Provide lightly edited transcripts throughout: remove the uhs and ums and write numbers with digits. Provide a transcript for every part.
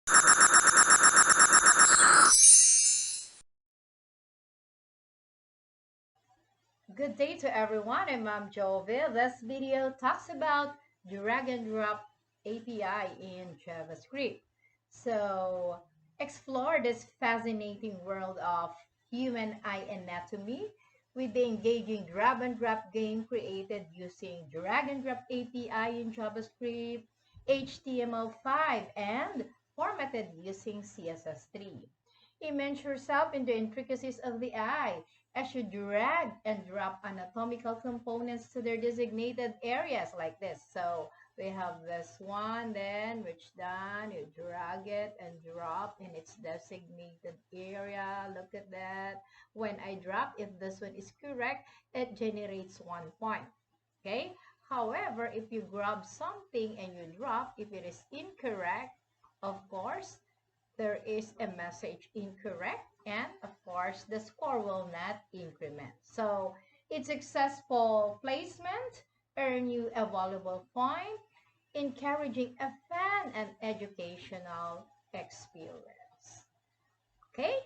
Good day to everyone. I'm Ma'am Jovi. This video talks about drag and drop API in JavaScript. So, explore this fascinating world of human eye anatomy with the engaging grab and drop game created using drag and drop API in JavaScript, HTML5, and formatted using CSS3. Immerse yourself in the intricacies of the eye as you drag and drop anatomical components to their designated areas like this. So we have this one, then which done, you drag it and drop in its designated area. Look at that. When I drop, if this one is correct, it generates 1 point. Okay? However, if you grab something and you drop, if it is incorrect, of course, there is a message incorrect, and of course the score will not increment. So its successful placement earn you a valuable point, encouraging a fun and educational experience. Okay?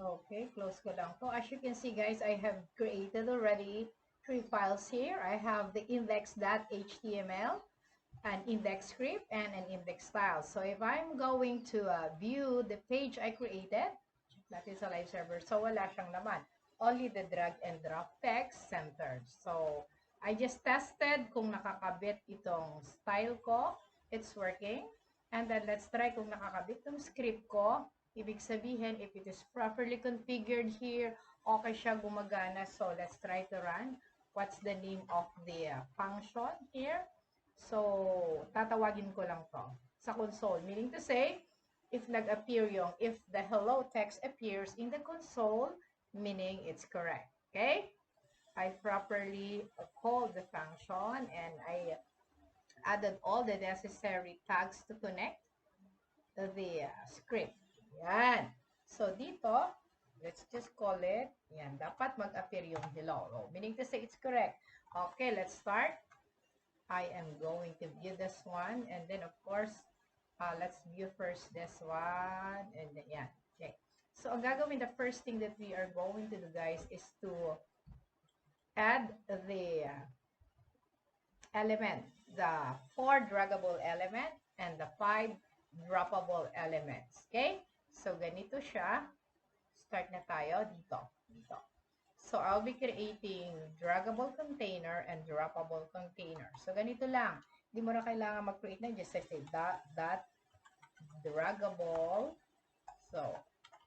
Okay, close ko lang to. As you can see guys, I have created already 3 files here. I have the index.html, an index script, and an index style. So if I'm going to view the page I created, that is a live server, so wala siyang laman. Only the drag and drop text centered. So I just tested kung nakakabit itong style ko. It's working. And then let's try kung nakakabit itong script ko. Ibig sabihin, if it is properly configured here, okay siya gumagana. So let's try to run. What's the name of the function here? So, tatawagin ko lang to sa console. Meaning to say, if nag-appear if the hello text appears in the console, meaning it's correct. Okay? I properly called the function and I added all the necessary tags to connect the script. Yan. So, dito, let's just call it, yan, dapat mag-appear yung hello. Meaning to say it's correct. Okay, let's start. I am going to view this one, and then of course, let's view first this one, and then, yeah, okay. So, ang gagawin, the first thing that we are going to do, guys, is to add the element, the 4 draggable element, and the 5 droppable elements, okay? So, ganito siya. Start na tayo dito. So, I'll be creating draggable container and droppable container. So, ganito lang. Hindi mo na kailangan mag-create na. Just say dot draggable. So,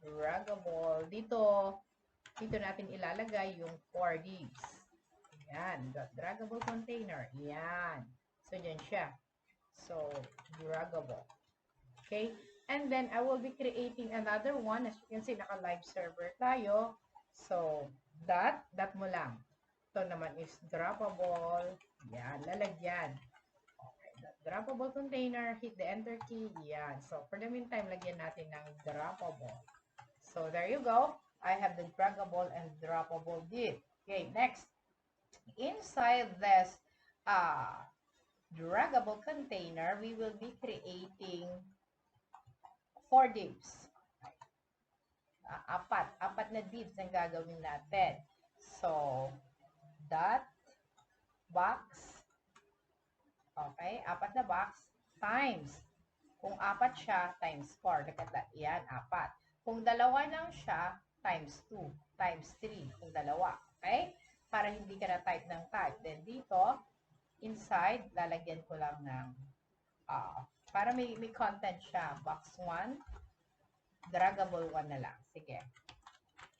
draggable. Dito natin ilalagay yung 4 divs. Yan. Draggable container. Yan. So, dyan siya. So, draggable. Okay? And then, I will be creating another one. As you can see, naka-live server tayo. So, dot mo lang. Ito naman is droppable. Yan, lalagyan. Okay, droppable container, hit the enter key. Yan. So, for the meantime, lagyan natin ng droppable. So, there you go. I have the draggable and droppable div. Okay, next. Inside this draggable container, we will be creating 4 divs. Apat na divs ang gagawin natin. So, dot, box, okay, 4 na box, times. Kung 4 siya, times 4. Yan, 4. Kung 2 lang siya, times 2, times 3, kung 2. Okay? Para hindi ka na type ng type. Then dito, inside, lalagyan ko lang ng, para may content siya. Box 1, draggable 1 na lang. Sige.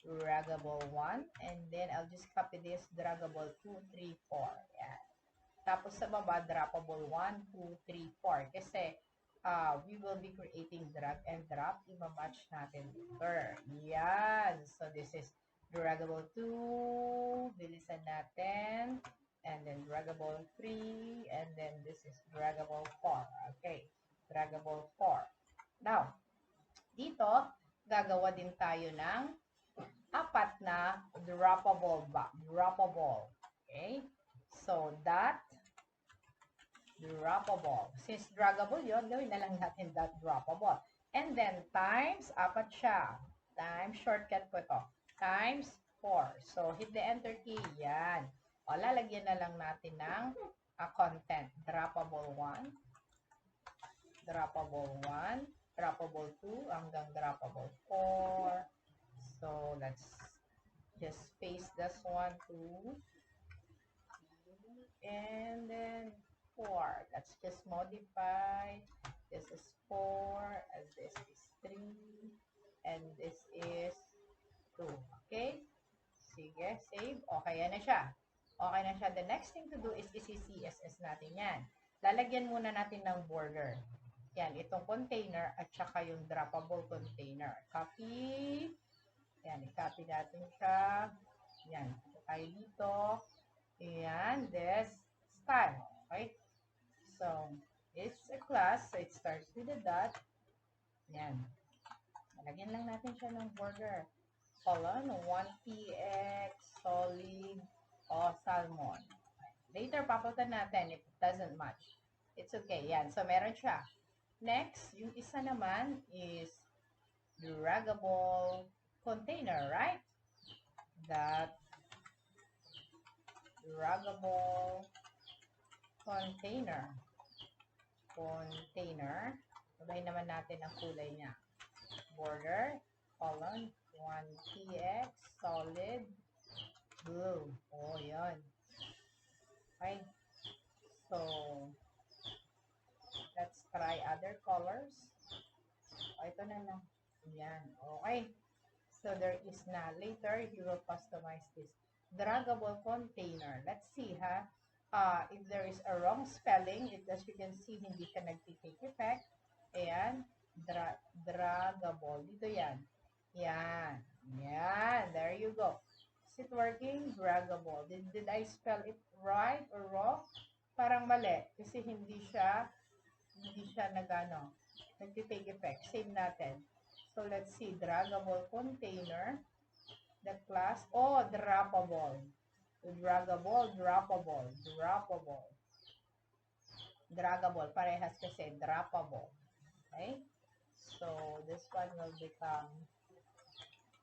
Draggable 1. And then, I'll just copy this. Draggable 2, 3, 4. Yan. Tapos sa baba, droppable 1, 2, 3, 4. Kasi, we will be creating drag and drop. Ima-match natin later. Yan. So, this is draggable 2. Bilisan natin. And then, draggable 3. And then, this is draggable 4. Okay. Draggable 4. Now, dito, gagawa din tayo ng 4 na droppable. Okay? So, that droppable. Since draggable yun, gawin na lang natin that droppable. And then, times, apat siya. Times, shortcut po ito. Times 4. So, hit the enter key. Yan. O, lalagyan na lang natin ng content. Droppable 1. Droppable 1. Droppable 2 hanggang droppable 4. So, let's just paste this one to and then 4. Let's just modify. This is 4, and this is 3, and this is 2. Okay? Sige, save. Okay, yan na siya. Okay na siya. The next thing to do is isi-CSS natin yan. Lalagyan muna natin ng border. Yan, itong container at saka yung droppable container. Copy. Yan, i-copy natin siya. Yan, tayo dito. Ayan, this style. Okay? So, it's a class. So, it starts with a dot. Yan. Lagyan lang natin siya ng border. Colon, 1px, solid, o salmon. Later, papalitan natin if it doesn't match. It's okay. Yan. So, meron siya. Next, yung isa naman is draggable container, right? That draggable container. Sabay naman natin ang kulay niya. Border, colon, 1px, solid, blue. Oh, yun. Okay. So, let's try other colors. Oh, ito na lang. Yan. Okay. So, there is na. Later, you will customize this. Draggable container. Let's see, ha? If there is a wrong spelling, as you can see, hindi siya nag-take effect. Ayan. Draggable. Dito yan. Yan. Yan. There you go. Is it working? Draggable. Did I spell it right or wrong? Parang mali. Kasi hindi siya nag-take effect. Save natin. So, let's see. Draggable container. The class. Oh, droppable. Draggable, droppable. Draggable. Parehas kasi. Droppable. Okay? So, this one will become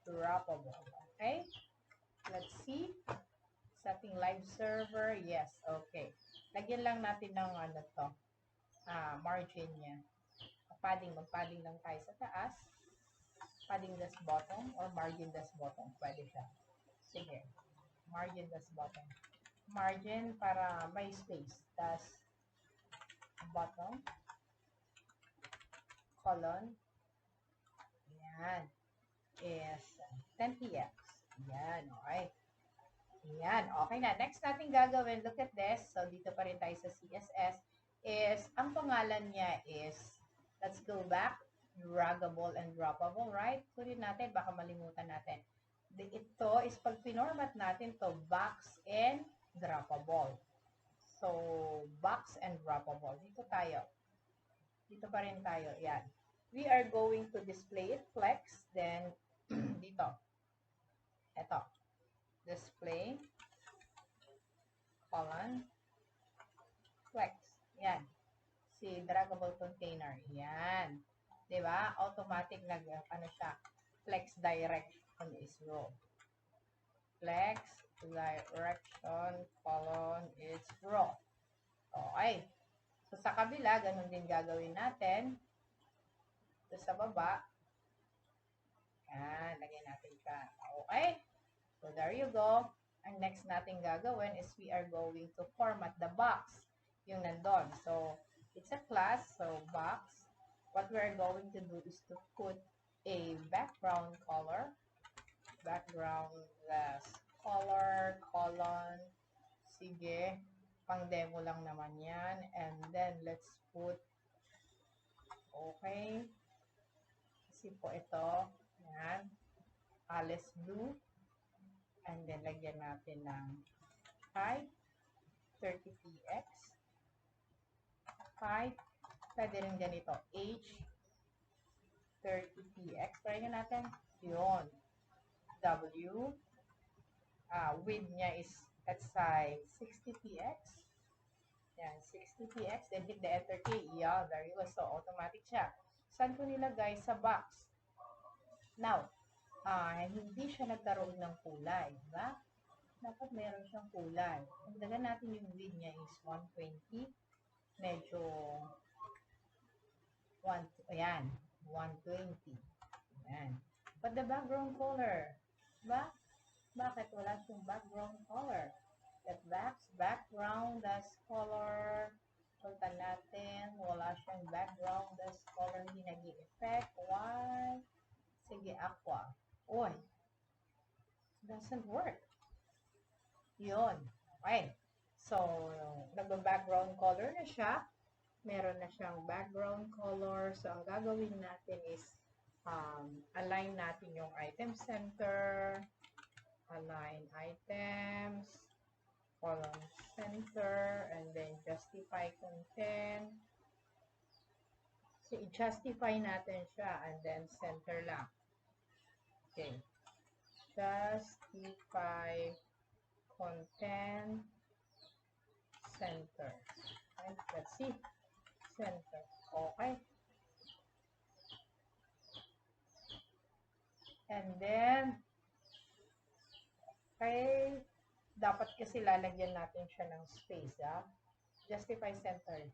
droppable. Okay? Let's see. Setting live server. Yes. Okay. Lagyan lang natin ng margin niya. Magpadding lang tayo sa taas. Padding this bottom or margin this bottom. Pwede siya. Sige. Margin this bottom. Margin para may space. Tas bottom. Colon. Yan. Is 10px. Yan. Okay. Yan. Okay na. Next natin gagawin. Look at this. So, dito pa rin tayo sa CSS. Ang pangalan niya is, let's go back. Draggable and droppable, right? Kunin natin, baka malimutan natin. Ito is pag pinormat natin to box and droppable. So, box and droppable. Dito tayo. Dito pa rin tayo. Yan. We are going to display it flex. Then, dito. Ito. Display. Colon. Flex. Yan. Si draggable container. Yan. Diba? Automatic siya. Flex direction is row. Flex direction colon is row. Okay. So, sa kabila, ganun din gagawin natin. So, sa baba, yan, lagyan natin ka. Okay. So, there you go. Ang next natin gagawin is we are going to format the box. Yung nandun. So, it's a class. So, box. What we're going to do is to put a background color. Background color, colon. Sige. Pang demo lang naman yan. And then, let's put, okay. Kasi po ito, yan. Alice blue. And then, lagyan natin ng height, 30px. Height, pwede rin ganito, age, 30px. Try nga natin, yun. W, width niya is, let's say, 60px. Yan, TPX, then hit the enter key. Yeah, there you go. So, automatic siya. Saan ko nilagay? Sa box. Now, hindi siya nagkaroon ng kulay. Diba? Dapat meron siyang kulay. Ang dagan natin yung width niya is 120. Medyo, ayan, 120. Ayan. But the background color, diba? Bakit wala siyang background color? That background as color. Punta natin, wala siyang background as color. Hindi nag-i-effect. Why? Sige, aqua. Uy, doesn't work. Yun. Okay. So, nagba-background color na siya. Meron na siyang background color. So, ang gagawin natin is align natin yung item center. Align items. Column center. And then, justify content. So, i-justify natin siya. And then, center lang. Okay. Justify content center. Okay, let's see. Center. Okay. And then, okay, dapat kasi lalagyan natin siya ng space, ha? Justify center.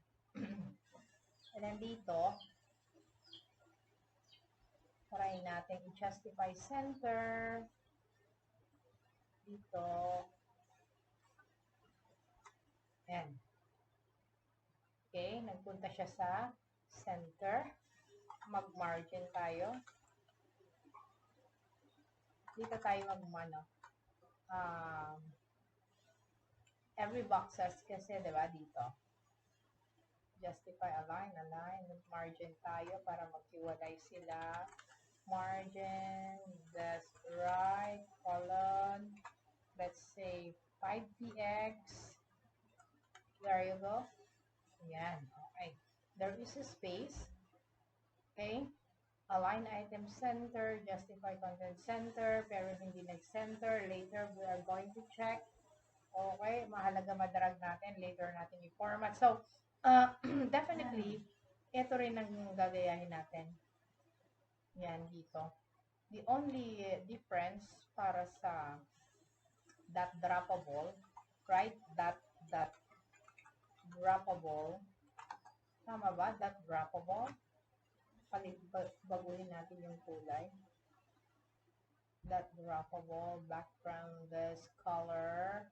And then dito, try natin i-justify center. Dito. Ayan. Okay, nagpunta siya sa center. Mag-margin tayo. Dito tayo every boxes kasi, diba, dito. Justify, align, margin tayo para maghiwalay sila. Margin, that's right, column, let's say 5px. There you go. Yan, okay. There is a space. Okay. Align item center, justify content center, pero hindi nag-center. Later, we are going to check. Okay, mahalaga madrag natin. Later natin i-format. So, definitely, ito rin ang gagayahin natin. Yan, dito. The only difference para sa that droppable, right? That droppable. Tama ba? That droppable. Baguhin natin yung kulay. That droppable, background, this color.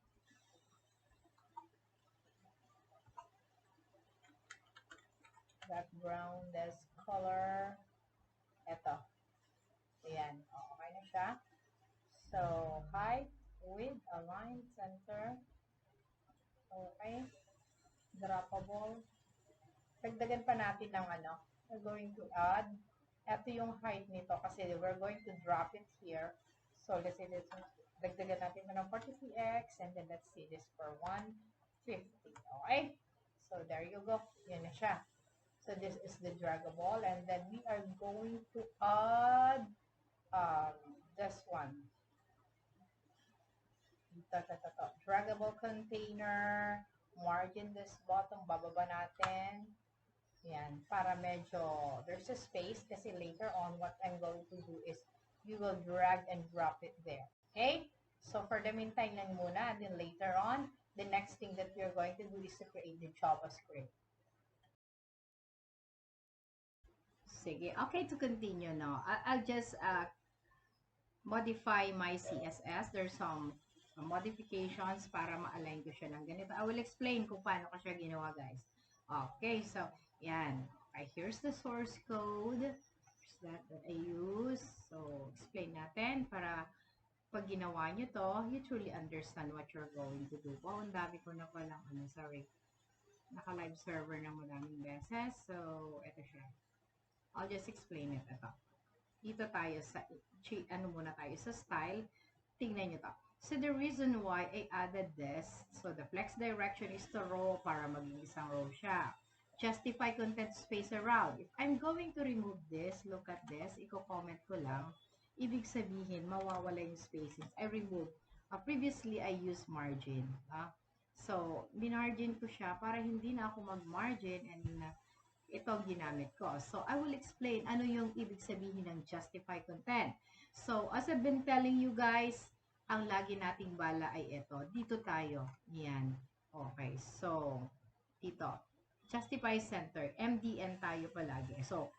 Background, this color. Ito. Ayan. Okay na siya. So, height, width, align, center. Okay. Droppable. Dagdagan pa natin ng we're going to add. Ito yung height nito kasi we're going to drop it here. So, let's say this, dagdagan natin ng 40px and then let's see this for 150. Okay? So, there you go. Yan na siya. So, this is the draggable and then we are going to add this one. Draggable container, margin this bottom, bababa natin. Yan, para medyo, there's a space kasi later on, what I'm going to do is, you will drag and drop it there. Okay? So, for the meantime lang muna, and then later on, the next thing that we're going to do is to create the JavaScript. Sige, okay, to continue now. I'll just modify my CSS. There's some modifications para ma-align ko siya ng ganito. I will explain kung paano ko siya ginawa, guys. Okay, so, yan. Okay, here's the source code. Here's that I use. So, explain natin para pag ginawa nyo to, you truly understand what you're going to do. Wow, ang dami ko na palang, sorry. Naka-live server na maraming beses. So, ito siya. I'll just explain it. Ito. Dito tayo sa, muna tayo sa style. Tingnan nyo to. So, the reason why I added this, so the flex direction is to row para maging isang row siya. Justify content space around. If I'm going to remove this, look at this, i-comment ko lang. Ibig sabihin, mawawala yung spacing. I remove. Previously, I used margin. So, binargin ko siya para hindi na ako mag-margin and ito ang ginamit ko. So, I will explain ano yung ibig sabihin ng justify content. So, as I've been telling you guys, ang lagi nating bala ay ito. Dito tayo. Yan. Okay. So, dito. Justify center. MDN tayo palagi. So,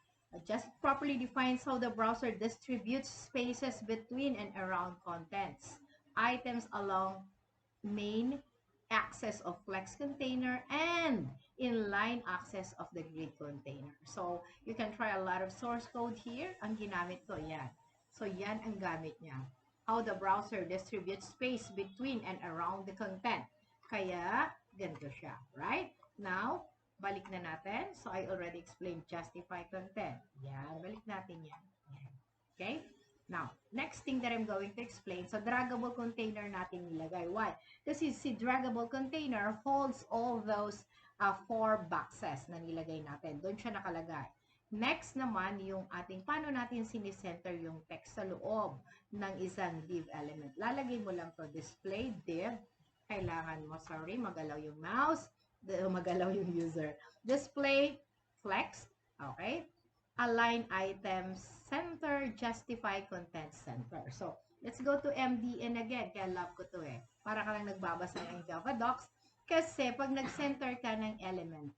just properly defines how the browser distributes spaces between and around contents. Items along main access of flex container and inline access of the grid container. So, you can try a lot of source code here. Ang ginamit ko, yan. So, yan ang gamit niya. How the browser distributes space between and around the content. Kaya, ganito siya. Right? Now, balik na natin. So, I already explained justify content. Yan. Balik natin yan. Yan. Okay? Now, next thing that I'm going to explain, so draggable container natin nilagay. Why? Kasi si draggable container holds all those 4 boxes na nilagay natin. Doon siya nakalagay. Next naman, yung ating, paano natin sinicenter yung text sa loob ng isang div element. Lalagay mo lang to display div. Kailangan mo, sorry, magalaw yung mouse, magalaw yung user. Display flex, okay? Align items, center, justify content center. So, let's go to MDN again. Kaya love ko to eh. Para ka lang nagbabasa ng Java Docs. Kasi pag nag-center ka ng element,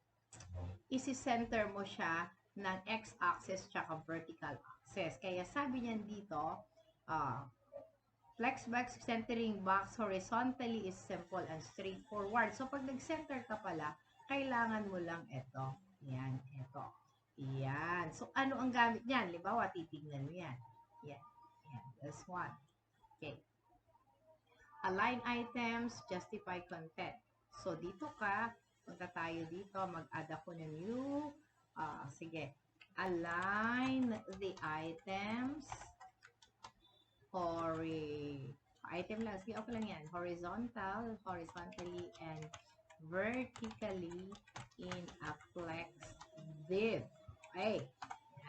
isi-center mo siya ng x-axis tsaka vertical axis. Kaya sabi niyan dito, flex box centering box horizontally is simple and straightforward. So, pag nag-center ka pala, kailangan mo lang ito. Yan, ito. Yan. So, ano ang gamit niyan? Libawa, titignan mo yan. Yan. Yan. This one. Okay. Align items, justify content. So, dito ka, punta tayo dito, mag-add ako ng new, sige, align the items, item lang, sige, okay lang yan, horizontally, and vertically in a flex div. Okay.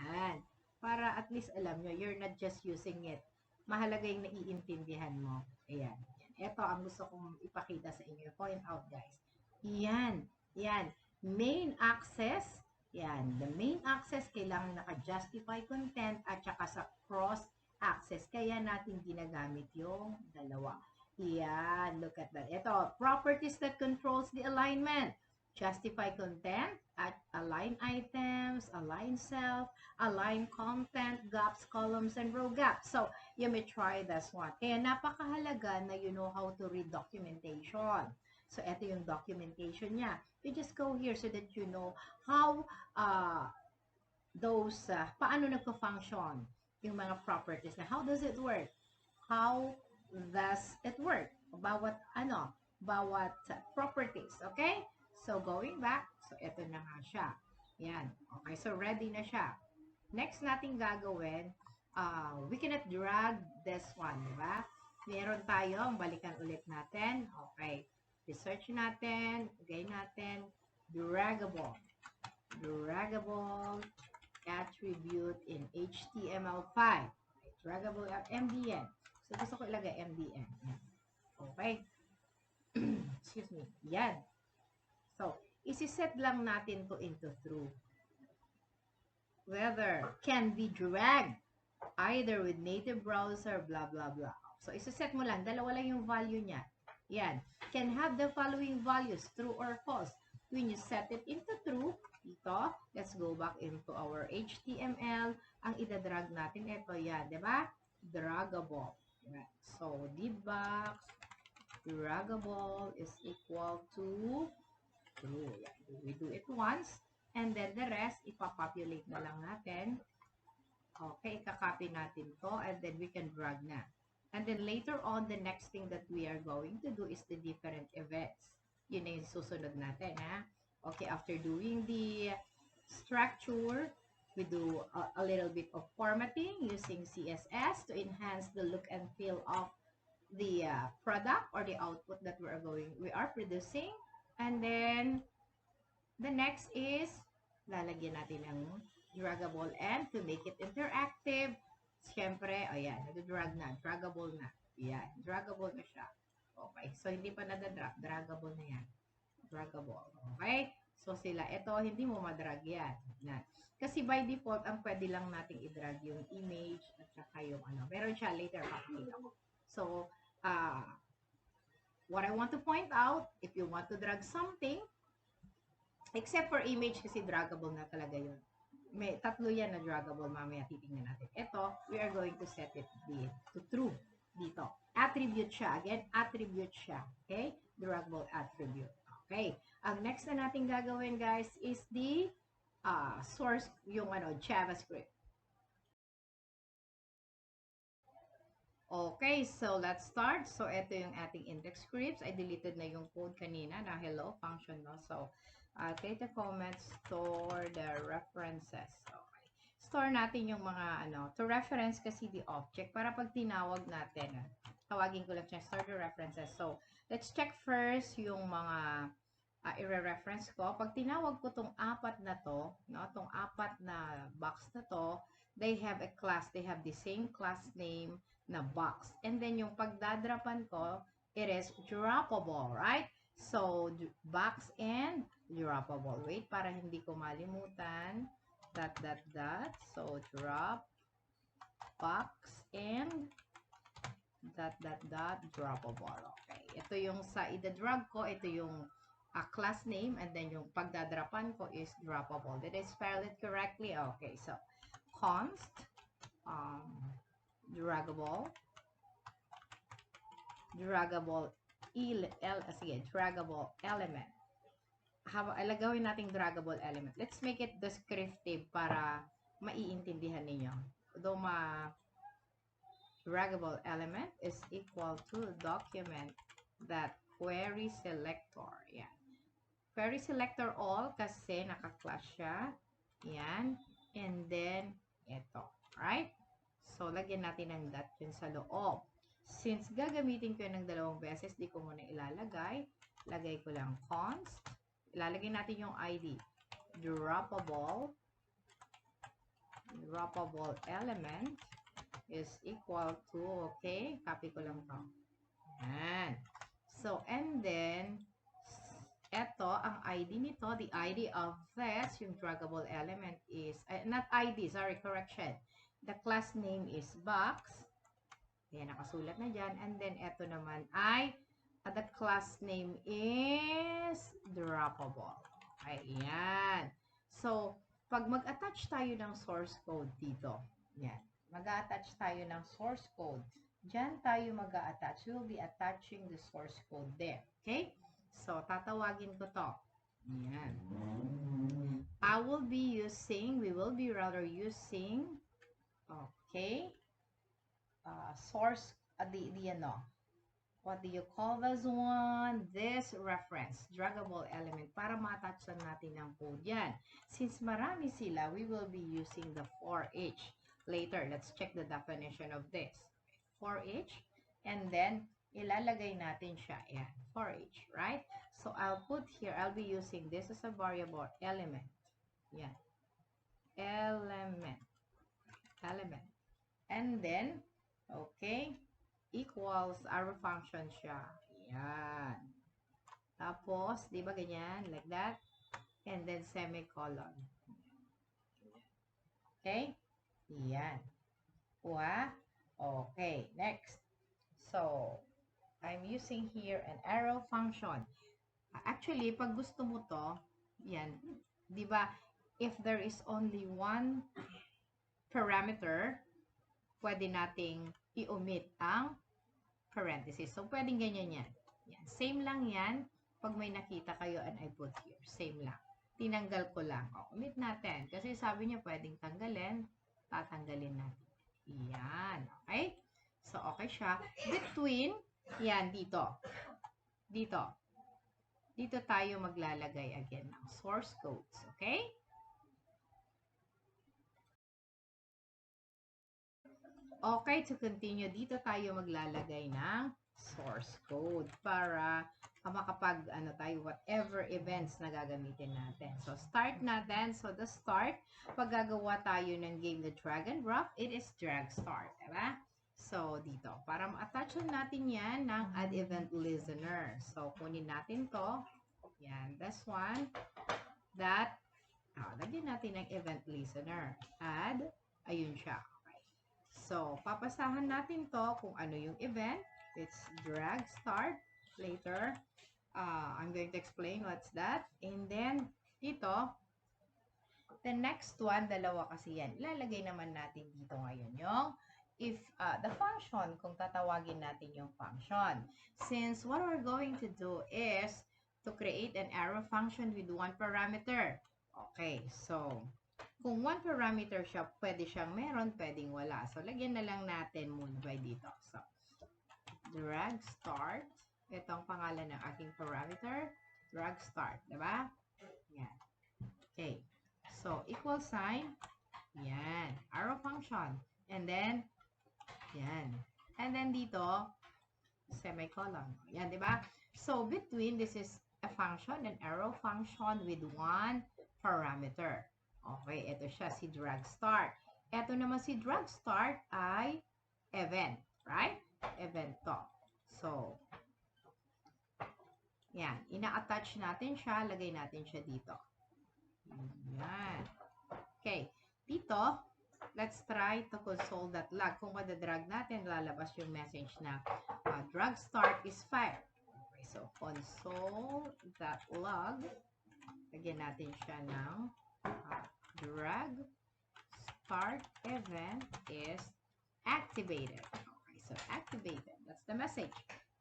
Yan. Para at least alam nyo, you're not just using it. Mahalaga yung naiintindihan mo. Ayan. Ito ang gusto kong ipakita sa inyo. Point out, guys. Yan. Yan. Main access. Yan. The main access, kailangan naka-justify content at saka sa cross access. Kaya natin ginagamit yung dalawa. Yan. Look at that. Ito. Properties that controls the alignment. Justify content, at align items, align self, align content, gaps, columns, and row gaps. So, you may try this one. Kaya napakahalaga na you know how to read documentation. So, ito yung documentation niya. You just go here so that you know how paano nagpo-function yung mga properties na how does it work? How does it work? Bawat properties, okay? So, going back, so, ito na nga siya. Yan. Okay, so, ready na siya. Next natin gagawin, we cannot drag this one, di ba? Meron tayo, balikan ulit natin. Okay. Research natin, lagay natin, draggable. Draggable attribute in HTML5. Draggable MDN. So, gusto ko ilagay MDN. Okay. Excuse me. Yan. So, isi-set lang natin to into true. Whether can be dragged either with native browser, blah, blah, blah. So, isi-set mo lang. Dalawa lang yung value niya. Yan. Can have the following values, true or false. When you set it into true, ito, let's go back into our HTML. Ang ida-drag natin, ito yan. Diba? Draggable. Yan. So, dbox, draggable is equal to true. Yeah. We do it once. And then the rest, ipapopulate na lang natin. Okay, ikakopy natin to. And then we can drag na. And then later on, the next thing that we are going to do is the different events. Yun na yung susunod natin, ha? Okay, after doing the structure, we do a little bit of formatting using CSS to enhance the look and feel of the product or the output that we are producing. And then, the next is, lalagyan natin ng draggable and to make it interactive, siyempre, ayan, nag-drag na, draggable na. Ayan, draggable na siya. Okay, so hindi pa nadadrag, draggable na yan. Draggable. Okay? So sila, ito, hindi mo madrag yan. Na. Kasi by default, ang pwede lang nating i-drag yung image at saka yung ano. Meron siya later papakita ko. So, what I want to point out, if you want to drag something, except for image kasi draggable na talaga yun. May tatlo yan na draggable, mamaya titingnan natin. Ito, we are going to set it to true dito. Attribute siya. Again, attribute siya. Okay? Draggable attribute. Okay. Ang next na natin gagawin, guys, is the source, yung JavaScript. Okay, so let's start. So, ito yung ating index scripts. I deleted na yung code kanina na hello function, no? So, create a comment, store the references. Okay. Store natin yung mga, to reference kasi the object para pag tinawag natin, tawagin ko lang siya, store the references. So, let's check first yung mga i-reference ko. Pag tinawag ko tong apat na to, no, tong apat na box na to, they have a class. They have the same class name na box. And then yung pagdadrapan ko, it is droppable, right? So, box and droppable. Wait, para hindi ko malimutan. Dot. So, drop, box, and droppable. Okay. Ito yung sa ida-drag ko, ito yung class name, and then yung pagdadrapan ko is droppable. Did I spell it correctly? Okay, so const draggable draggable element. Alagawin nating draggable element. Let's make it descriptive para maiintindihan ninyo. Though draggable element is equal to document that query selector. Yan. Query selector all kasi naka-class siya. Yan. And then, ito. Right? So, lagyan natin ng dot yun sa loob. Since gagamitin ko yun ng dalawang beses, di ko muna ilalagay. Lagay ko lang const. Ilalagay natin yung ID. Droppable element is equal to, okay, copy ko lang to. Yan. So, and then, eto, ang ID nito, the ID of this, yung draggable element is, not ID, sorry, correction. The class name is box. Yan, nakasulat na dyan. And then, eto naman ay, the class name is droppable. Okay, yan. So, pag mag-attach tayo ng source code dito, yan, mag-attach tayo ng source code. Diyan tayo mag-attach. We'll be attaching the source code there. Okay? So, tatawagin ko to. Yan. We will be rather using, okay, source, what do you call this one? This reference, draggable element, para ma-attach natin ng code yan. Since marami sila, we will be using the for each. Later, let's check the definition of this. For each, and then, ilalagay natin siya. Yan, for each, right? So, I'll put here, I'll be using this as a variable element. Yan. Element. And then, okay, equals our function siya. Yan. Tapos, di ba ganyan? Like that. And then, semicolon. Okay? Yan. Kuha. Okay. Next. So, I'm using here an arrow function. Actually, pag gusto mo to, yan, di ba, if there is only one parameter, pwede nating i-omit ang parenthesis. So, pwedeng ganyan yan. Yan. Same lang yan. Pag may nakita kayo and I put here. Same lang. Tinanggal ko lang. Omit natin. Kasi sabi niya pwedeng tanggalin. Tatanggalin natin. Yan. Okay? So, okay siya. Between, yan, dito. Dito tayo maglalagay again ng source codes. Okay? Okay, to continue, dito tayo maglalagay ng source code para makapag, tayo, whatever events na gagamitin natin. So, start natin. So, the start, pag gagawa tayo ng game na drag and drop, it is drag start. Diba? So, dito, para ma-attach natin yan ng add event listener. So, kunin natin to. Yan, this one. That, lagyan natin ng event listener. Add, ayun siya. Okay. So, papasahan natin to kung ano yung event. It's drag start. Later, I'm going to explain what's that. And then, dito, the next one, dalawa kasi yan. Ilalagay naman natin dito ngayon yung if the function, kung tatawagin natin yung function. Since what we're going to do is to create an arrow function with one parameter. Okay, so kung one parameter siya, pwede siyang meron, pwedeng wala. So, lagyan na lang natin muna by dito. So, drag start. Ito ang pangalan ng aking parameter. Drag start, diba? Yan. Okay. So, equal sign. Yan. Arrow function. And then, yan. And then dito, semicolon. Yan, di ba? So, between, this is a function, an arrow function with one parameter. Okay, ito siya, si drag start. Ito naman si drag start ay event. Right? Event to. So, yan. Ina-attach natin siya. Lagay natin siya dito. Yan. Okay. Dito, let's try to console that log. Kung madadrag natin, lalabas yung message na drag start is fired. Okay, so console.log. Lagyan natin siya ng drag start event is activated. Okay, so activated. That's the message.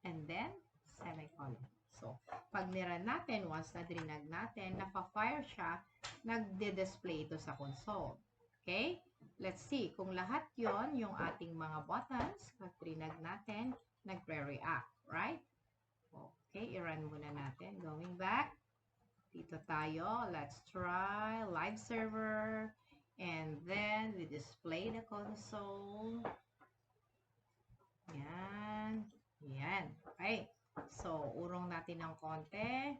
And then, semicolon. So, pag niran natin, once na drinag natin, napa-fire siya, nagde-display ito sa console. Okay? Let's see. Kung lahat yon yung ating mga buttons, pag drinag natin, nagre-react. Right? Okay, i-run muna natin. Going back. Dito tayo. Let's try live server. And then, we display the console. Yan. Yan. Okay. So, urong natin ng konti.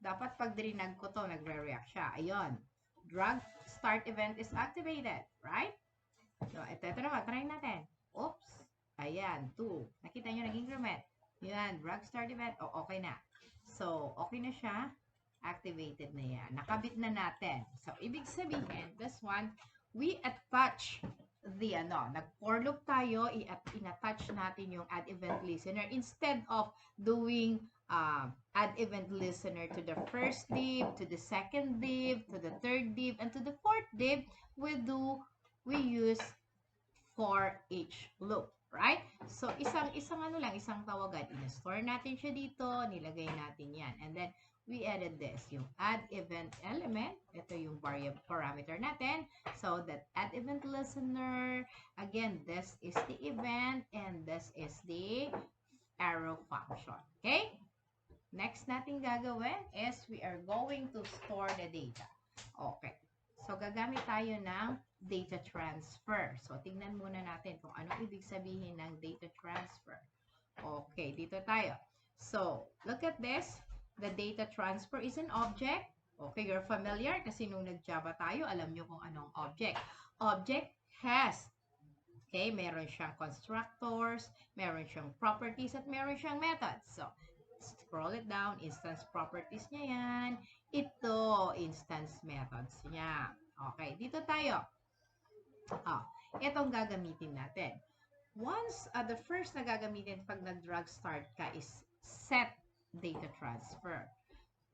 Dapat pag drinag ko to, nagre-react siya. Ayun. Drag start event is activated. Right? So, ito naman. Try natin. Oops. Ayan. 2. Nakita nyo, nag-increment. Yan. Drag start event. O, okay na. So, okay na siya. Activated na yan. Nakabit na natin. So, ibig sabihin, this one, we attach the nag-for loop tayo, in-attach natin yung add event listener instead of doing add event listener to the first div, to the second div, to the third div, and to the fourth div, we use for each loop, right? So, isang tawagan. In-store natin siya dito, nilagay natin yan. And then, we added this, yung add event element. Ito yung variable parameter natin. So, that add event listener, again, this is the event and this is the arrow function. Okay? Next natin gagawin is we are going to store the data. Okay. So, gagamit tayo ng data transfer. So, tingnan muna natin kung ano ibig sabihin ng data transfer. Okay, dito tayo. So, look at this. The data transfer is an object. Okay, you're familiar kasi nung nag-Java tayo, alam nyo kung anong object. Object has, okay, meron siyang constructors, meron siyang properties, at meron siyang methods. So, scroll it down, instance properties niya yan. Ito, instance methods niya. Okay, dito tayo. Itong gagamitin natin. Once, the first na gagamitin pag nag-drag start ka is set data transfer.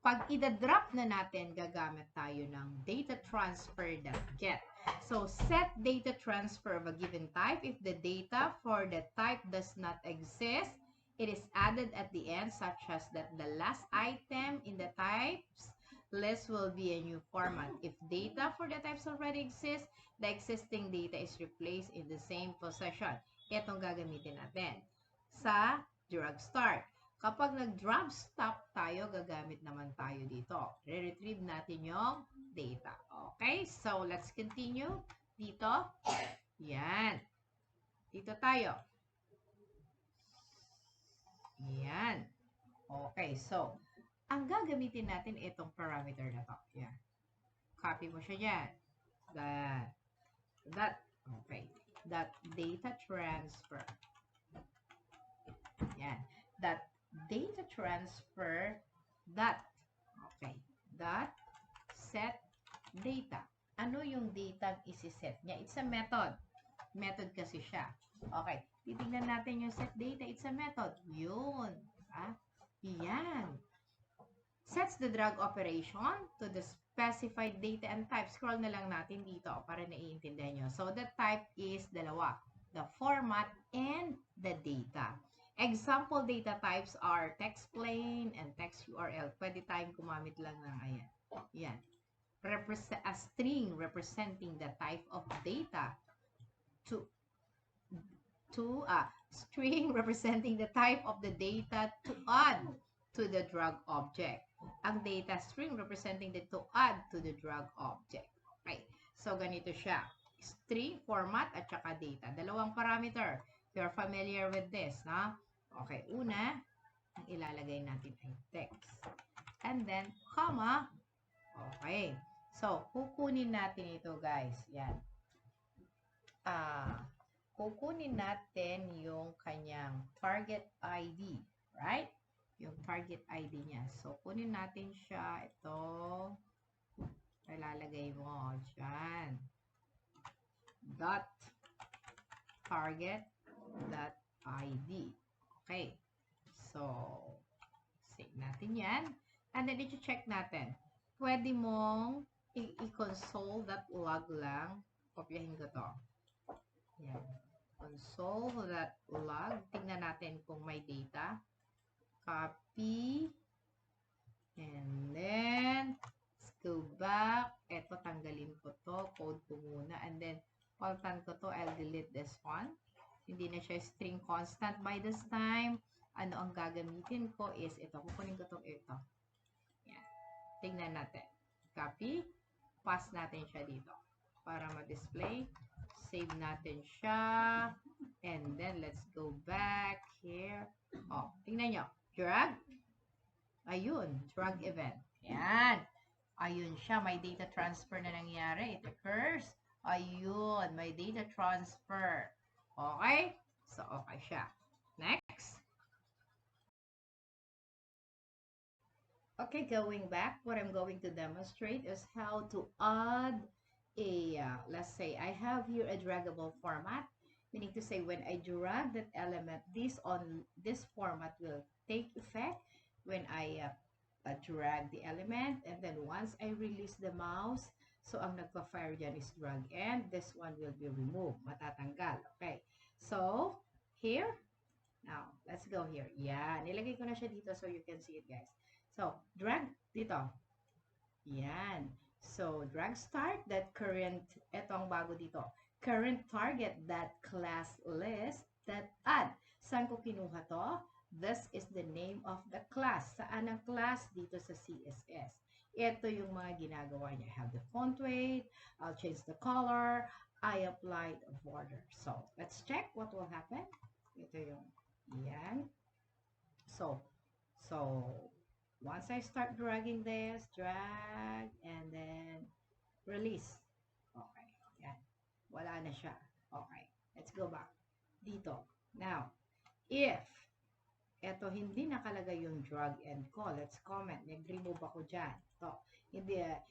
Pag ida-drop na natin, gagamit tayo ng data transfer.get. So, set data transfer of a given type. If the data for the type does not exist, it is added at the end, such as that the last item in the types list will be a new format. If data for the types already exist, the existing data is replaced in the same possession. Itong gagamitin natin sa drag start. Kapag nag-drag stop tayo, gagamit naman tayo dito. Re-retrieve natin yung data. Okay? So, let's continue. Dito. Yan. Dito tayo. Yan. Okay. So, ang gagamitin natin itong parameter na to. Yan. Copy mo siya dyan. That. Okay. That data transfer. Yan. That data transfer dot. Okay. Dot set data. Ano yung data isi-set niya? It's a method. Method kasi siya. Okay. Titignan natin yung set data. It's a method. Yun. Ah, yan. Sets the drag operation to the specified data and type. Scroll na lang natin dito para naiintindihan nyo. So, the type is dalawa. The format and the data. Example data types are text plain and text URL. Pwede tayong gumamit lang ng ayan. Yan. A string representing the type of data to a string representing the type of the data to add to the drag object. Ang data string representing the to add to the drag object. Okay. So, ganito siya. String, format, at saka data. Dalawang parameter. You're familiar with this, na? Okay. Una, ang ilalagay natin ay text. And then, comma. Okay. So, kukunin natin ito, guys. Yan. Kukunin natin yung kanyang target ID. Right? Yung target ID niya. So, kunin natin siya. Ito. Ilalagay mo. Diyan. Dot target dot ID. Okay. So, save natin yan. And then, i-check natin. Pwede mong i-console.log lang. Kopyahin ko to. Yan. Console.log. Tingnan natin kung may data. Copy. And then, let's go back. Ito, tanggalin ko to. Code ko muna. And then, palitan ko to. I'll delete this one. Hindi na siya string constant by this time. Ano ang gagamitin ko is ito. Kukunin ko to ito. Yan. Tingnan natin. Copy. Paste natin siya dito. Para ma-display. Save natin siya. And then, let's go back here. Oh, tingnan nyo. Drag. Ayun. Drag event. Yan. Ayun siya. May data transfer na nangyari. It occurs. Ayun. May data transfer. Okay? So, okay siya. Next. Okay, going back, what I'm going to demonstrate is how to add a, let's say, I have here a draggable format, meaning to say when I drag that element, this format will take effect when I drag the element, and then once I release the mouse, so ang nagpa-fire dyan is drag, and this one will be removed, matatanggal. Okay, so here, now, let's go here. Yeah, nilagay ko na siya dito so you can see it, guys. So, drag dito. Yan. So, drag start that current, eto ang bago dito. Current target that class list that add. Saan ko kinuha to? This is the name of the class. Saan ang class? Dito sa CSS. Ito yung mga ginagawa niya. I have the font weight. I'll change the color. I applied a border. So, let's check what will happen. Ito yung, yan. So, once I start dragging this, drag, and then release. Okay, yan. Wala na siya. Okay, let's go back. Dito. Now, if eto hindi nakalagay yung drag and call, let's comment. Nag-remove ako dyan. Ito.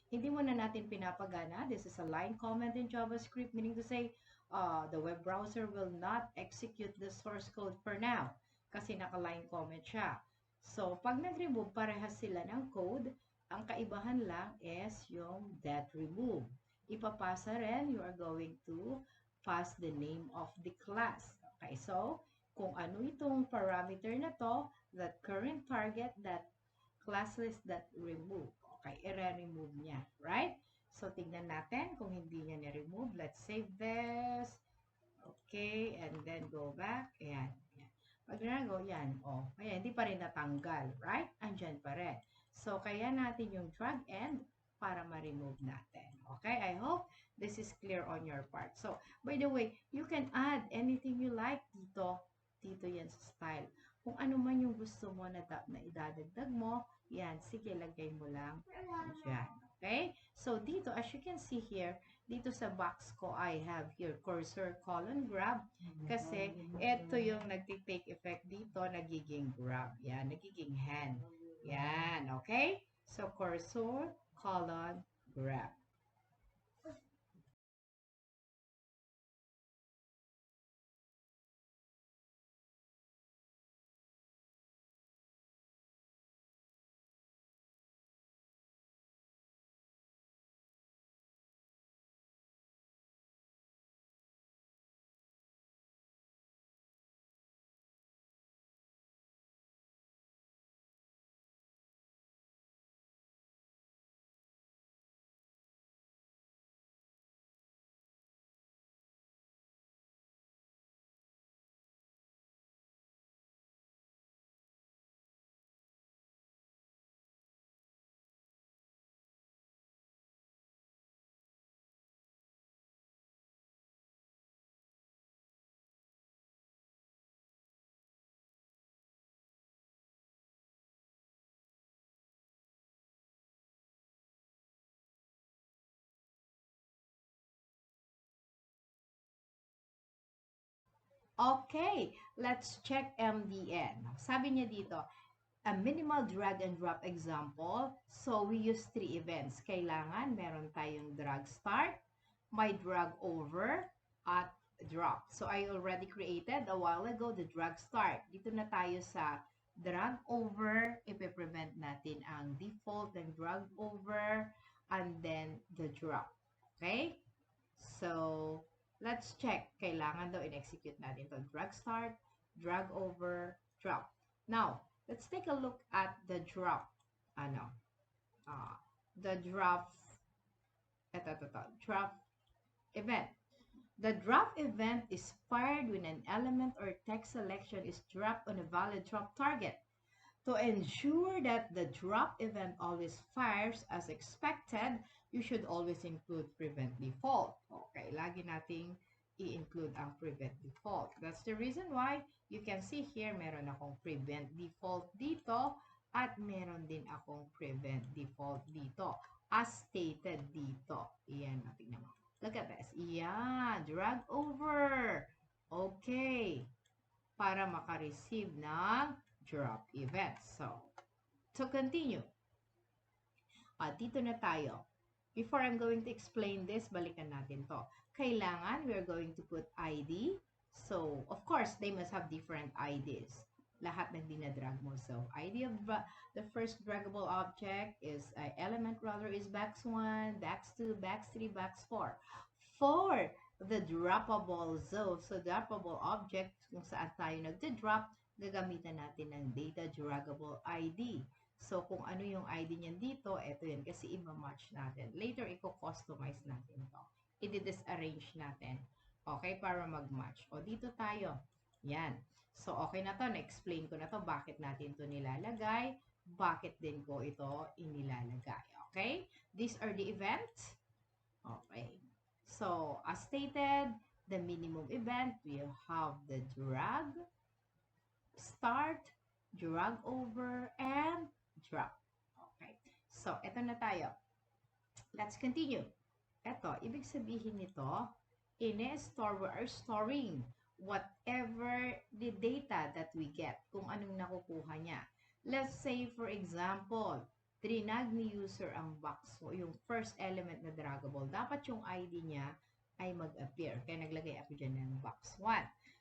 Hindi mo na natin pinapagana. This is a line comment in JavaScript, meaning to say, the web browser will not execute the source code for now kasi naka-line comment siya. So, pag nag-remove, parehas sila ng code. Ang kaibahan lang is yung that remove. Ipapasa rin, you are going to pass the name of the class. Okay, so, kung ano itong parameter na to, that current target, that classList.remove. Okay, i-remove niya, right? So, tingnan natin kung hindi niya ni-remove. Let's save this. Okay, and then go back. Ayan. Pag nagawa yan, kaya hindi pa rin natanggal, right? Andyan pa rin. So, kaya natin yung drag and para ma-remove natin. Okay? I hope this is clear on your part. So, by the way, you can add anything you like dito. Dito yan sa style. Kung ano man yung gusto mo na idadagdag mo, yan, sige, lagay mo lang dyan. Okay? So, So dito, as you can see here, dito sa box ko, I have here cursor colon grab kasi ito yung nagtitake effect dito, nagiging grab. Yan, nagiging hand. Yan, okay? So cursor colon grab. Okay, let's check MDN. Sabi niya dito, a minimal drag and drop example. So, we use three events. Kailangan meron tayong drag start, may drag over, at drop. So, I already created a while ago the drag start. Dito na tayo sa drag over. Ipe-prevent natin ang default ng drag over and then the drop. Okay? So, let's check. Kailangan daw in-execute natin to drag start, drag over, drop. Now, let's take a look at the drop. Ano? The drop, drop event. The drop event is fired when an element or text selection is dropped on a valid drop target. To ensure that the drop event always fires as expected, you should always include prevent default. Okay, lagi nating i-include ang prevent default. That's the reason why you can see here, meron akong prevent default dito at meron din akong prevent default dito as stated dito. Iyan, tingnan mo. Look at this. Iyan, drag over. Okay. Para makareceive ng drop event. So, to continue, dito na tayo. Before I'm going to explain this, balikan natin to. Kailangan, we're going to put ID. So, of course, they must have different IDs. Lahat ng dinadrag mo. So, ID of the first draggable object is element rather is box1, box2, box3, box4. For the droppable zone, so droppable object, kung saan tayo nagde-drop, gagamitan natin ng data draggable ID. So, kung ano yung ID niyan dito, eto yan. Kasi i-match natin. Later, i-customize natin to. I-disarrange natin. Okay? Para mag-match. O, dito tayo. Yan. So, okay na to. Na-explain ko na to. Bakit natin to nilalagay. Bakit din ko ito inilalagay. Okay? These are the events. Okay. So, as stated, the minimum event, we have the drag, start, drag over, and drop. Okay. So, eto na tayo. Let's continue. Eto, ibig sabihin nito, in-store, we are storing whatever the data that we get, kung anong nakukuha niya. Let's say, for example, trinag ni user ang box. So, yung first element na draggable, dapat yung ID niya ay mag-appear. Kaya naglagay ako dyan ng box 1.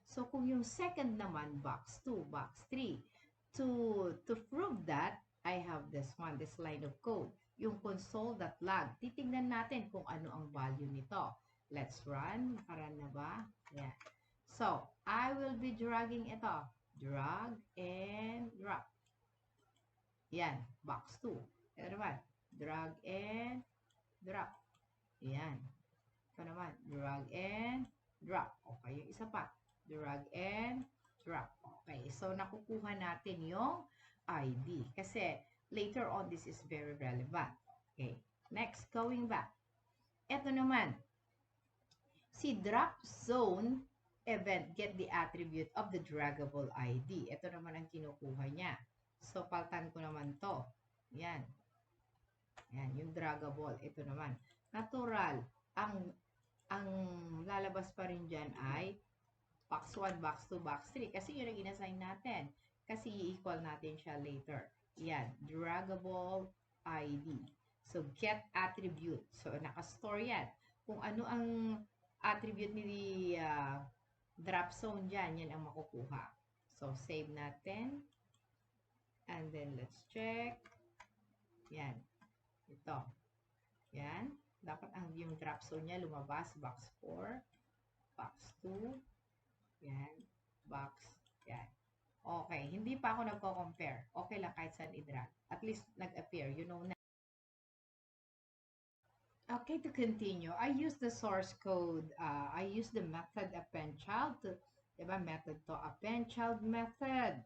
So, kung yung second naman, box 2, box 3, to prove that, I have this one, this line of code. Yung console.log. Titingnan natin kung ano ang value nito. Let's run. Nakaran na ba? Yeah. So, I will be dragging ito. Drag and drop. Yan. Box 2. Ito naman. Drag and drop. Yan. Ito naman. Drag and drop. Okay. Yung isa pa. Drag and drop. Okay. So, nakukuha natin yung ID. Kasi, later on, this is very relevant. Okay. Next, going back. Ito naman. Si drop zone event get the attribute of the draggable ID. Ito naman ang kinukuha niya. So, paltan ko naman to. Yan. Yan, yung draggable. Ito naman, natural. Ang lalabas pa rin dyan ay box 1, box 2, box 3. Kasi yun ang inassign natin. Kasi i-equal natin siya later. Yan, draggable ID. So, get attribute. So, nakastore yan. Kung ano ang attribute ni drop zone dyan, yan ang makukuha. So, save natin. And then, let's check. Yan. Ito. Yan. Dapat yung drop zone niya lumabas. Box 4. Box 2. Yan. Box. Yan. Okay. Hindi pa ako nagko-compare. Okay lang kahit saan i-drag. At least nag-appear. You know na. Okay, to continue, I use the source code. I use the method append child to, diba, method to append child method.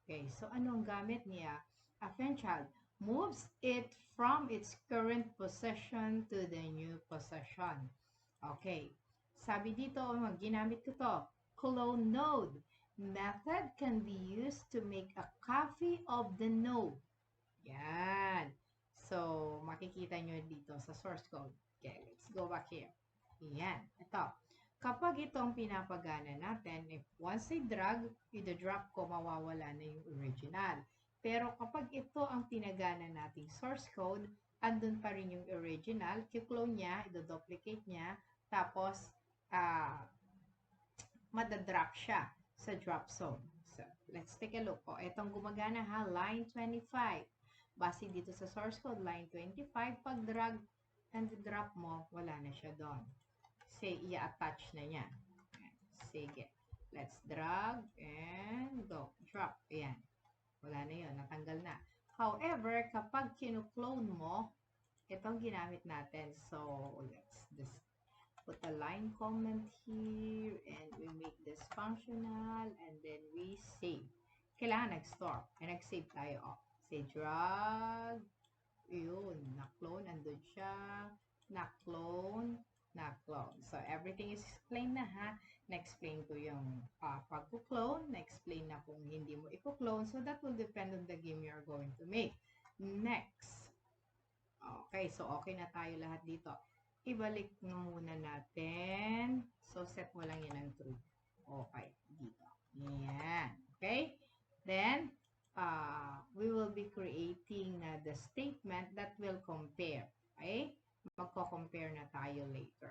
Okay, so ano ang gamit niya? Append child moves it from its current possession to the new possession. Okay, sabi dito, ginamit ko to, clone node. Method can be used to make a copy of the node. Yan. So, makikita nyo dito sa source code. Okay, let's go back here. Yan. Ito. Kapag ito ang pinapagana natin, if once I drag, i-drop ko, mawawala na yung original. Pero kapag ito ang pinagana nating source code, andun pa rin yung original, i-clone niya, i-duplicate niya, tapos, madadrop siya sa drop zone. So, let's take a look. O, itong gumagana ha, line 25. Base dito sa source code, line 25, pag drag and drop mo, wala na siya doon. Say, i-attach na niya. Sige. Let's drag and go. Drop. Ayan. Wala na yun. Natanggal na. However, kapag kinu-clone mo, itong ginamit natin. So, let's just put a line comment here and we make this functional and then we save. Kailangan nag-store. And nag-save tayo. Oh. Say drag. Yun. Na-clone. Andun siya. Na-clone. Na-clone. So, everything is explained na ha. Na-explain ko yung pag-clone. Na-explain na kung hindi mo i-clone. So, that will depend on the game you're going to make. Next. Okay. So, okay na tayo lahat dito. Ibalik na muna natin. So, set mo lang yan ng true. Okay. Dito. Yan. Okay? Then, we will be creating the statement that will compare. Okay? Magko-compare na tayo later.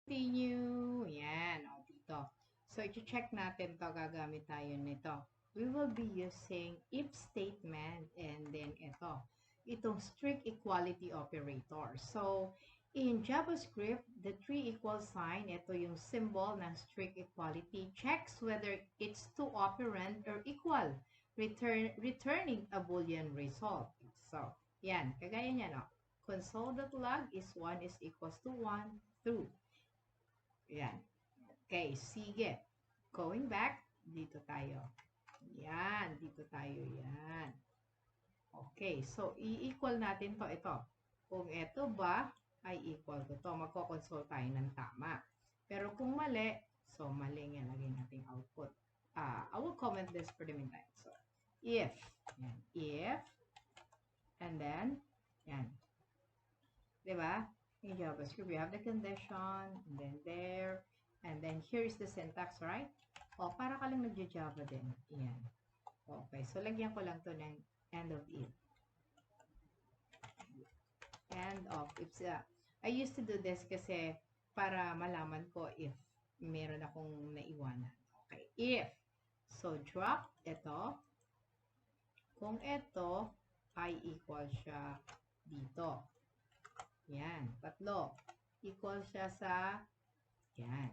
Continue. Yan. O, dito. So, i-check natin to. Gagamit tayo nito. We will be using if statement and then ito. Itong strict equality operator. So, in JavaScript, the 3 equal sign, ito yung symbol ng strict equality, checks whether it's two operand or equal, returning a Boolean result. So, yan, kagaya niyan, no? Console.log is 1 is equals to 1, true. Yan. Okay, sige. Going back, dito tayo. Yan, dito tayo, yan. Okay, so i-equal natin to ito. Kung ito ba ay equal to ito, magko-console tayo ng tama. Pero kung mali, so mali nga lagay natin output. I will comment this for the meantime. So, if, yan, if, and then, yan. Diba? In JavaScript, we have the condition, and then there, and then here is the syntax, right? O, para ka lang nagja-Java din. Yan. Okay, so lagyan ko lang to ng end of if. End of if. I used to do this kasi para malaman ko if meron akong naiwanan. Okay, if. So, drop ito. Kung ito ay equal siya dito. Yan, tatlo. Equal siya sa yan.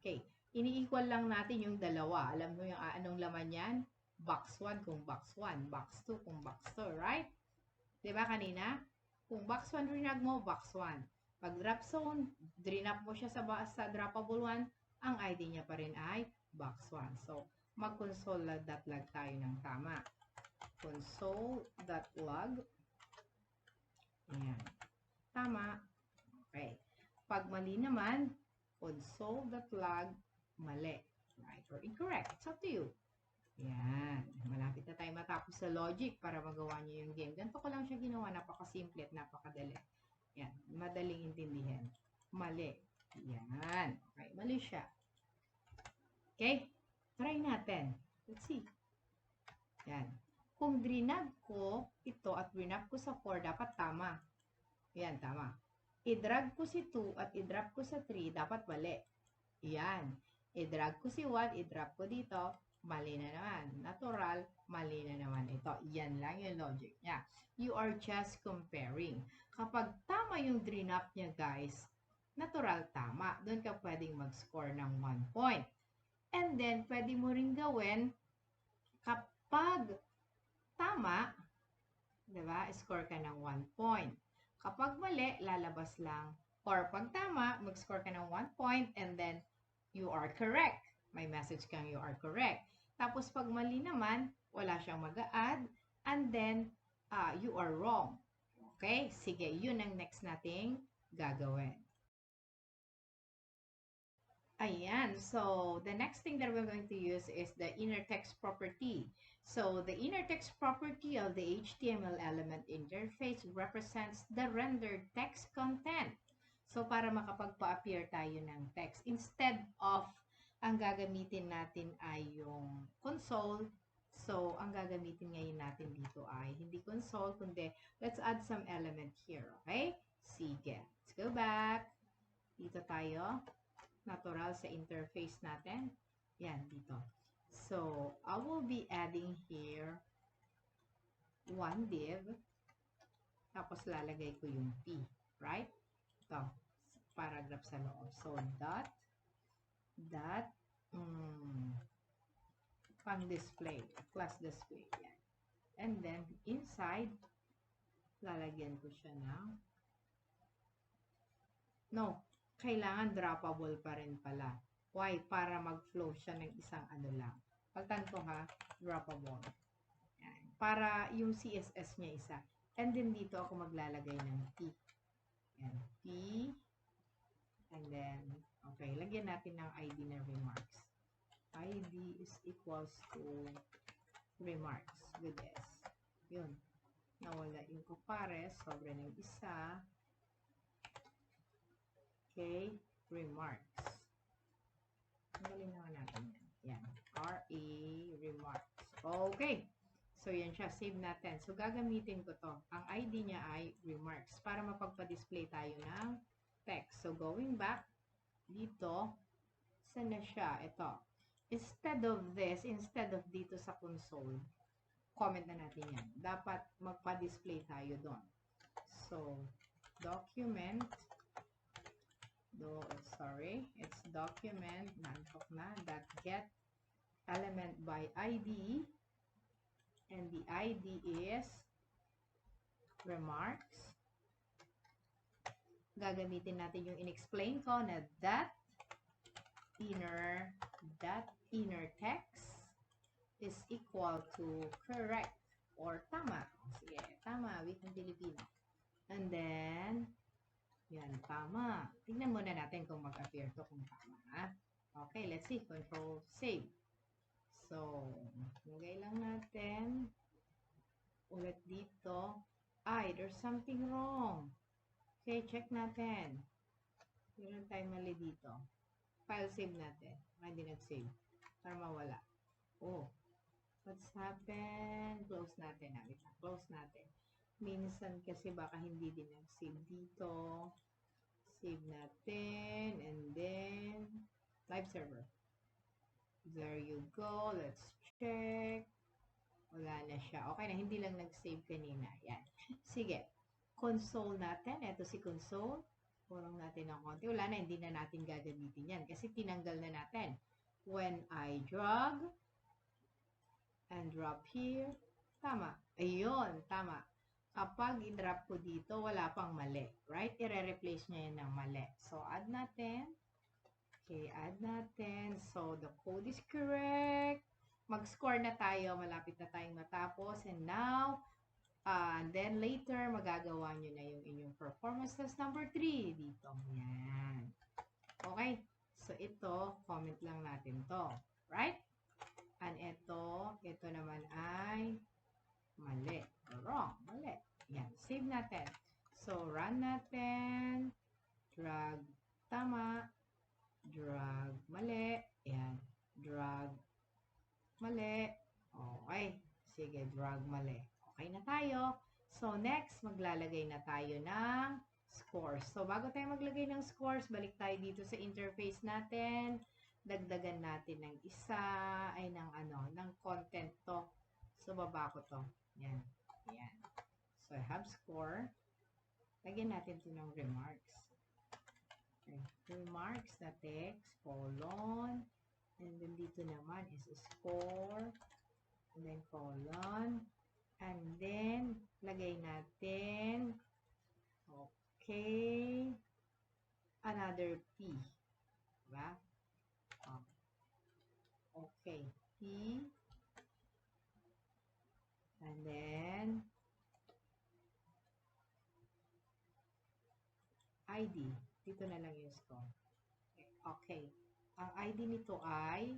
Okay, ini-equal lang natin yung dalawa. Alam mo yung anong laman yan? Box 1 kung box 1, box 2 kung box 2, right? Diba kanina? Kung box 1 drinag mo, box 1. Pag drop zone, drinap mo siya sa droppable 1, ang ID niya pa rin ay box 1. So, mag-console.log tayo ng tama. Console.log. Ayan. Tama. Okay. Pag mali naman, console.log, mali. Right or incorrect. It's up to you. Yan. Malapit na tayo matapos sa logic para magawa nyo yung game. Ganito ko lang siya ginawa. Napakasimple at napakadali. Yan. Madaling intindihan. Mali. Yan. Okay. Mali siya. Okay? Try natin. Let's see. Yan. Kung drinag ko ito at drinag ko sa 4, dapat tama. Yan, tama. I-drag ko si 2 at i-drop ko sa 3, dapat mali. Yan. I-drag ko si 1, i-drop ko dito, mali na naman. Natural, mali na naman ito. Yan lang yung logic niya. You are just comparing. Kapag tama yung drop niya, guys, natural tama. Doon ka pwedeng mag-score ng 1 point. And then, pwede mo rin gawin kapag tama, diba, score ka ng 1 point. Kapag mali, lalabas lang. Or pag tama, mag-score ka ng 1 point and then you are correct. May message kang you are correct. Tapos pag mali naman, wala siyang mag-a-add and then you are wrong. Okay? Sige, yun ang next nating gagawin. Ayan, so the next thing that we're going to use is the inner text property. So the inner text property of the HTML element interface represents the rendered text content. So para makapagpa-appear tayo ng text, instead of ang gagamitin natin ay yung console, so ang gagamitin ngayon natin dito ay hindi console, kundi let's add some element here, okay? Sige, let's go back. Dito tayo. Natural sa interface natin. Yan, dito. So, I will be adding here one div. Tapos, lalagay ko yung P. Right? Ito. Paragraph sa loob. So, dot, pang display. Class display. Yan. And then, inside, lalagyan ko siya ng kailangan droppable pa rin pala. Why? Para mag-flow siya ng isang ano lang. Pagtan ko ha, droppable. Yan. Para yung CSS niya isa. And then dito ako maglalagay ng T. Yan. T. And then, okay, lagyan natin ng ID na remarks. ID is equals to remarks with S. Yun. Nawala yung kupares. Sobre ng isa. Okay, remarks. Tanggalin naman natin yan. Yan. RA remarks. Okay. So, yan siya. Save natin. So, gagamitin ko to. Ang ID niya ay remarks para mapagpa-display tayo ng text. So, going back dito, saan na siya? Ito. Instead of this, instead of dito sa console, comment na natin yan. Dapat magpa-display tayo doon. So, document it's document .get element by ID and the ID is remarks. Gagamitin natin yung in-explain ko na that inner text is equal to correct or tama. Sige, tama, wikang Filipino. And then yan, tama. Tingnan muna natin kung mag-appear to kung tama. Okay, let's see. Control, save. So, lagay lang natin. Ulit dito. Ay, there's something wrong. Okay, check natin. Meron tayong mali dito. File save natin. Hindi nag-save. Para mawala. Oh, what's happened? Close natin. Close natin. Minsan kasi baka hindi din nag-save dito. Save natin. And then, live server. There you go. Let's check. Wala na siya. Okay na, hindi lang nag-save kanina. Yan. Sige. Console natin. Ito si console. Kurang natin ng konti. Wala na, hindi na natin gagamitin yan. Kasi tinanggal na natin. When I drag and drop here, tama. Ayun, tama. Kapag i-drop ko dito, wala pang mali. Right? I-replace niya yan ng mali. So, add natin. Okay, add natin. So, the code is correct. Mag-score na tayo. Malapit na tayong matapos. And now, then later, magagawa nyo na yung inyong performance test number 3 dito. Yan. Okay. So, ito, comment lang natin to. Right? And ito naman ay mali. Wrong. Mali. Yan. Save natin. So, run natin. Drag tama. Drag mali. Yan. Drag mali. Okay. Sige, drag mali. Okay na tayo. So, next, maglalagay na tayo ng scores. So, bago tayo maglagay ng scores, balik tayo dito sa interface natin. Dagdagan natin ng isa, ay ng content to. So, baba ko to. Yan. Yan. So, I have score. Lagyan natin ito ng remarks. Okay. Remarks na text, colon. And then dito naman is score. And then colon. And then, lagay natin, okay, another P. Diba? Okay, P. And then, ID. Dito na lang yung score. Okay. Ang ID nito ay,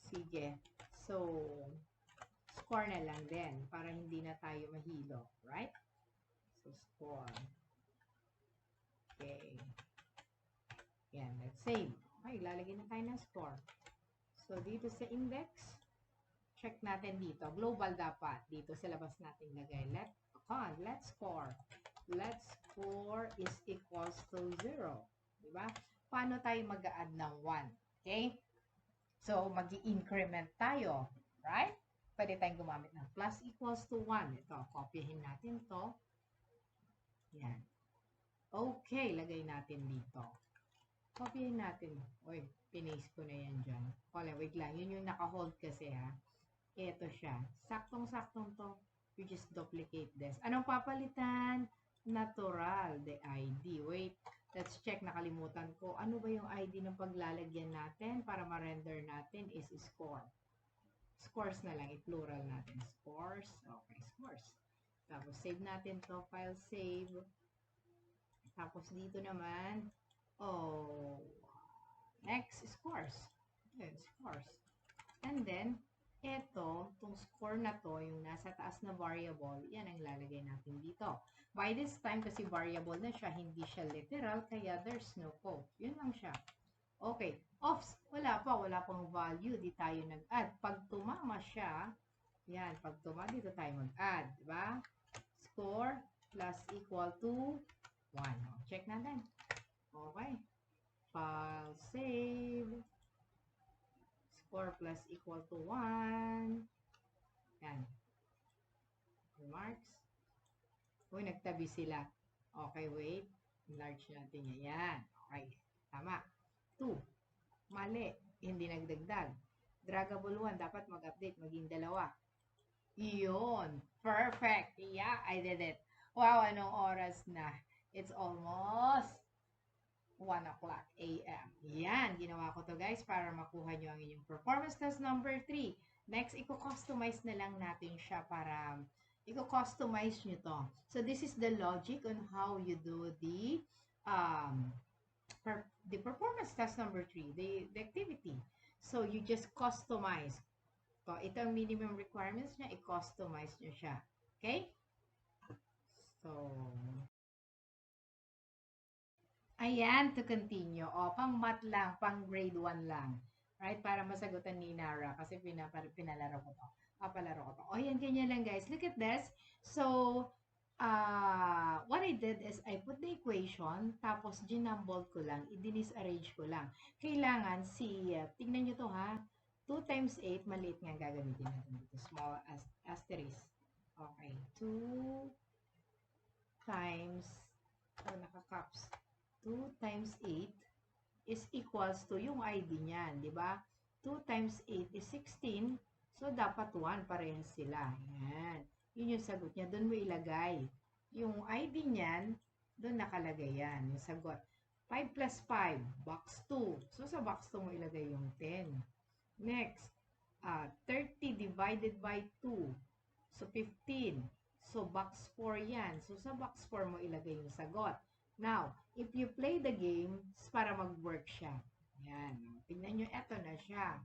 sige. So, score na lang din para hindi na tayo mahilo. Right? So, score. Okay. Yan. Let's save. Okay. Lalagay na tayo ng score. So, dito sa index, check natin dito. Global dapat. Dito sa labas natin lagay. Let's score. Let's score is equals to 0. Diba? Paano tayo mag-a-add ng 1? Okay? So, mag-i-increment tayo. Right? Pwede tayong gumamit ng plus equals to 1. Ito, copyhin natin to. Yan. Okay, lagay natin dito. Copyhin natin. Uy, pinaste ko na yan dyan. Wait lang. Yun yung naka-hold kasi ha. Ito siya. Saktong-saktong to. You just duplicate this. Anong papalitan? Natural. The ID. Wait. Let's check. Nakalimutan ko. Ano ba yung ID ng paglalagyan natin para ma-render natin is score. Scores na lang. I-plural natin. Scores. Okay, scores. Tapos, save natin to. File save. Tapos, dito naman, next, scores. Ayan, scores. And then, itong score na to, yung nasa taas na variable, yan ang ilalagay natin dito. By this time, kasi variable na siya, hindi siya literal, kaya there's no code. Yun lang siya. Okay. Offs, wala pang value, di tayo nag-add. Pag tumama siya, yan, pag tumama, dito tayo mag-add. Diba? Score plus equal to 1. Check natin. Okay. File save. Score plus equal to 1. Yan. Remarks. Uy, nagtabi sila. Okay, wait. Enlarge natin yan. Yan. Okay. Tama. 2. Mali. Hindi nagdagdag. Draggable 1. Dapat mag-update. Maging 2. Iyon. Perfect. Yeah, I did it. Wow, anong oras na? It's almost 1 o'clock a.m. Yan, ginawa ko to guys para makuha nyo ang inyong performance test number 3. Next, i-customize na lang natin siya para i-customize nyo to. So, this is the logic on how you do the performance test number 3, the activity. So, you just customize. So, ito ang minimum requirements niya, i-customize nyo siya. Okay? So, ayan, to continue. O, pang math lang, pang grade 1 lang. Right? Para masagutan ni Nara. Kasi pinalaro ko to. Papalaro ko to. O, yan, ganyan lang guys. Look at this. So, what I did is I put the equation, tapos ginumbled ko lang, i-disarrange ko lang. Kailangan tingnan nyo to ha, 2 times 8, maliit nga gagamitin natin dito. Small asterisk. Okay. 2 times, naka-caps. 2 times 8 is equals to yung ID niyan, di ba? 2 times 8 is 16. So, dapat 1. Parehas sila. Yan. Yun yung sagot niya. Doon mo ilagay. Yung ID niyan, doon nakalagay yan. Yung sagot. 5 plus 5, box 2. So, sa box 2 mo ilagay yung 10. Next, 30 divided by 2. So, 15. So, box 4 yan. So, sa box 4 mo ilagay yung sagot. Now, if you play the game, para mag-work siya. Yan. Tingnan nyo, eto na siya.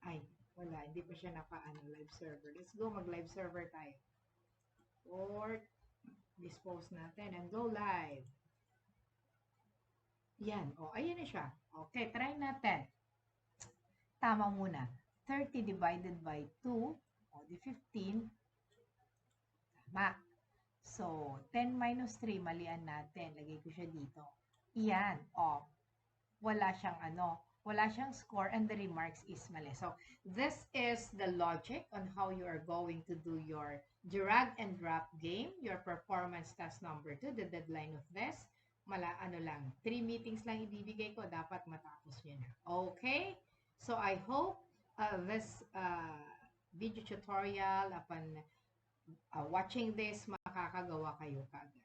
Ay, wala. Hindi pa siya live server. Let's go, mag-live server tayo. Or, dispose natin and go live. Yan. O, ayan na siya. Okay, try natin. Tama muna. 30 divided by 2, o di 15. Tama. So, 10 minus 3, malian natin. Lagay ko siya dito. Iyan. O, wala siyang score and the remarks is mali. So, this is the logic on how you are going to do your drag and drop game, your performance task number 2, the deadline of this. Lang, 3 meetings lang ibibigay ko, dapat matapos nyo na. Okay? So, I hope this video tutorial, upon watching this, makakagawa kayo kaagad.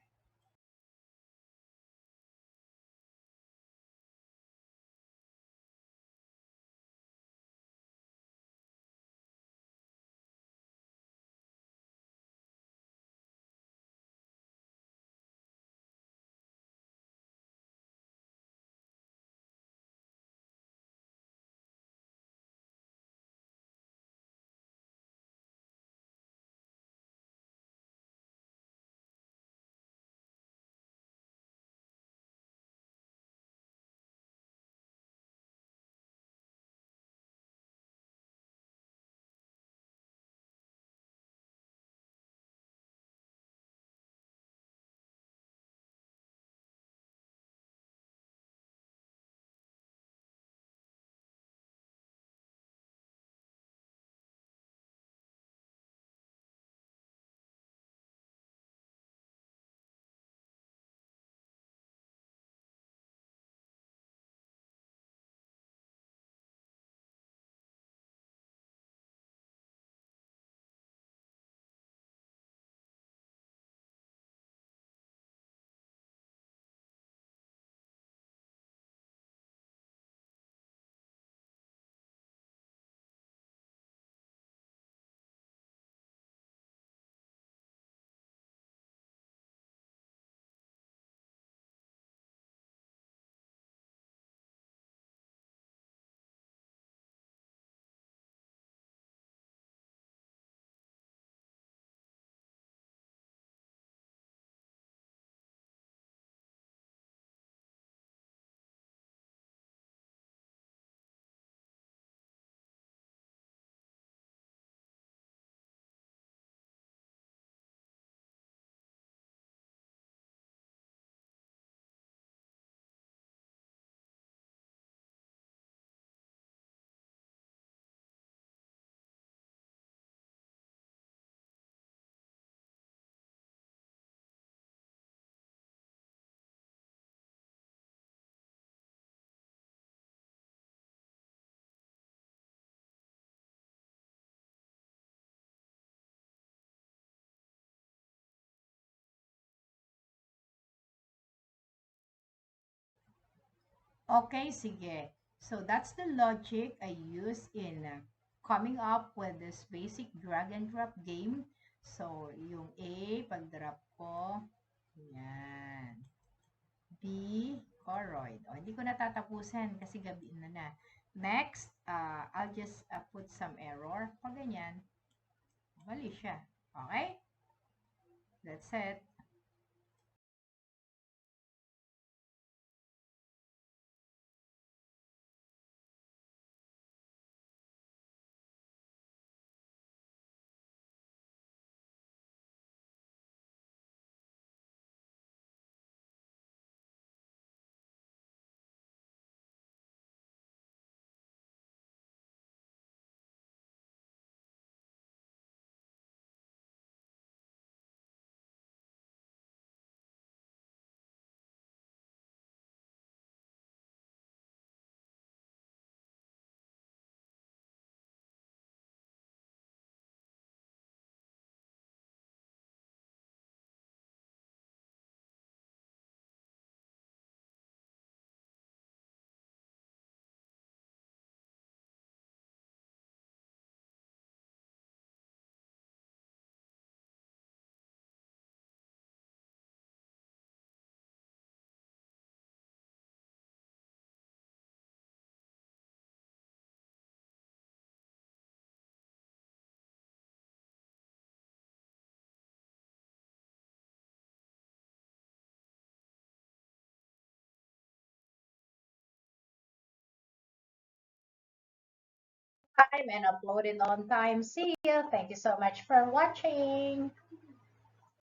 Okay, sige. So that's the logic I use in coming up with this basic drag and drop game. So, yung A, pag-drop ko, yan. B, choroid. O, hindi ko natatapusan kasi gabi na. Next, I'll just put some error. Pag ganyan, mali siya. Okay? That's it. time and upload it on time. See you. Thank you so much for watching.